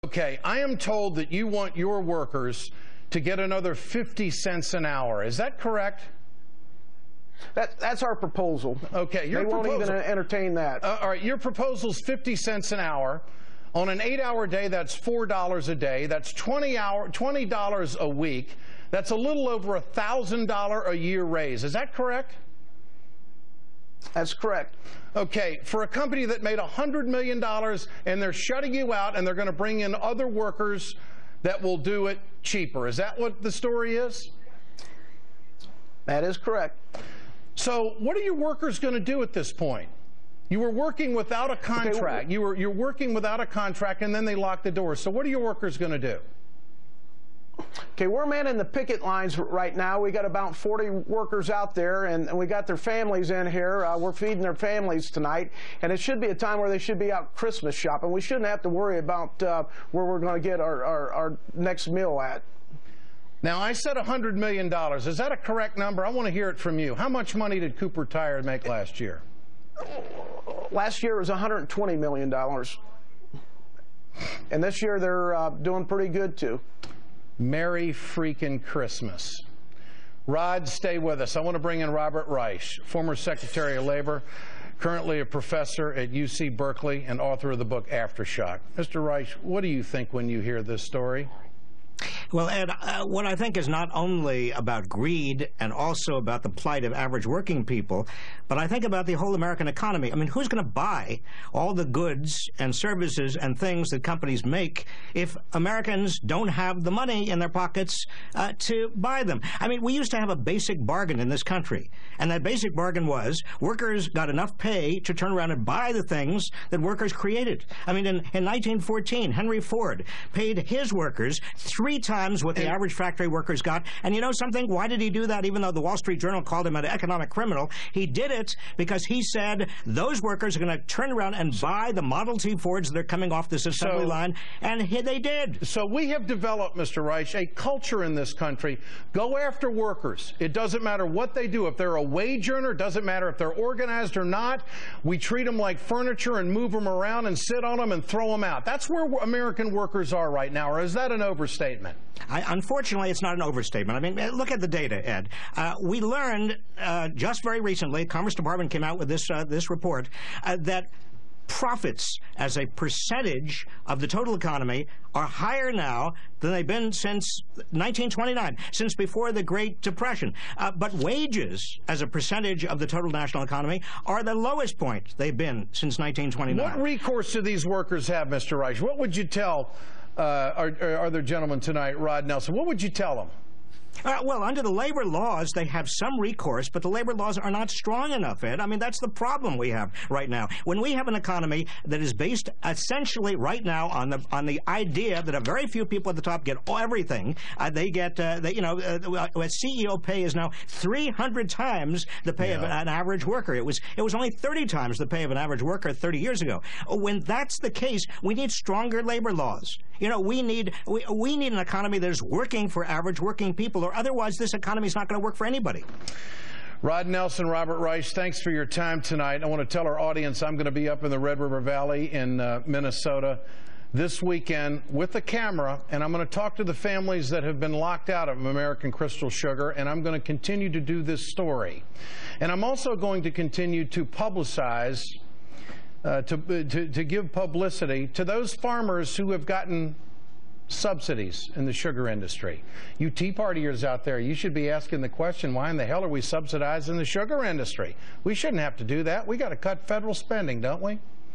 Okay, I am told that you want your workers to get another 50 cents an hour. Is that correct? That's our proposal. Okay, they won't even entertain that. All right, your proposal's 50 cents an hour. On an 8-hour day, that's $4 a day. That's $20 a week. That's a little over $1,000 a year raise. Is that correct? That's correct. Okay, for a company that made $100 million and they're shutting you out and they're going to bring in other workers that will do it cheaper. Is that what the story is? That is correct. So what are your workers going to do at this point? You were working without a contract. Okay, you're working without a contract, and then they locked the door. So what are your workers going to do? Okay, we're manning the picket lines right now. We got about 40 workers out there, and we got their families in here. We're feeding their families tonight, and it should be a time where they should be out Christmas shopping. We shouldn't have to worry about where we're going to get our next meal at. Now, I said $100 million. Is that a correct number? I want to hear it from you. How much money did Cooper Tire make last year? Last year it was $120 million. And this year they're doing pretty good, too. Merry freaking Christmas. Rod, stay with us. I want to bring in Robert Reich, former Secretary of Labor, currently a professor at UC Berkeley and author of the book Aftershock. Mr. Reich, what do you think when you hear this story? Well, Ed, what I think is not only about greed and also about the plight of average working people, but I think about the whole American economy. I mean, who's going to buy all the goods and services and things that companies make if Americans don't have the money in their pockets to buy them? I mean, we used to have a basic bargain in this country, and that basic bargain was workers got enough pay to turn around and buy the things that workers created. I mean, in 1914, Henry Ford paid his workers 3 times what the average factory workers got. And you know something? Why did he do that? Even though the Wall Street Journal called him an economic criminal, he did it because he said those workers are going to turn around and buy the Model T Fords that are coming off this assembly line, and they did. So we have developed, Mr. Reich, a culture in this country. Go after workers. It doesn't matter what they do. If they're a wage earner, it doesn't matter if they're organized or not. We treat them like furniture and move them around and sit on them and throw them out. That's where American workers are right now, or is that an overstatement? Unfortunately, it's not an overstatement. I mean, look at the data, Ed. We learned just very recently, Commerce Department came out with this report, that profits as a percentage of the total economy are higher now than they've been since 1929, since before the Great Depression. But wages as a percentage of the total national economy are the lowest point they've been since 1929. What recourse do these workers have, Mr. Reich? What would you tell our other gentleman tonight, Rod Nelson? What would you tell them? Well, under the labor laws, they have some recourse, but the labor laws are not strong enough, Ed. I mean, that's the problem we have right now. When we have an economy that is based essentially right now on the idea that a very few people at the top get everything, they get, a CEO pay is now 300 times the pay of an average worker. It was only 30 times the pay of an average worker 30 years ago. When that's the case, we need stronger labor laws. You know, we need an economy that is working for average working people, or otherwise this economy is not going to work for anybody. Rod Nelson, Robert Reich, thanks for your time tonight. I want to tell our audience I'm going to be up in the Red River Valley in Minnesota this weekend with a camera, and I'm going to talk to the families that have been locked out of American Crystal Sugar, and I'm going to continue to do this story. And I'm also going to continue to publicize to give publicity to those farmers who have gotten subsidies in the sugar industry. You Tea Partiers out there, you should be asking the question, why in the hell are we subsidizing the sugar industry? We shouldn't have to do that. We got to cut federal spending, don't we?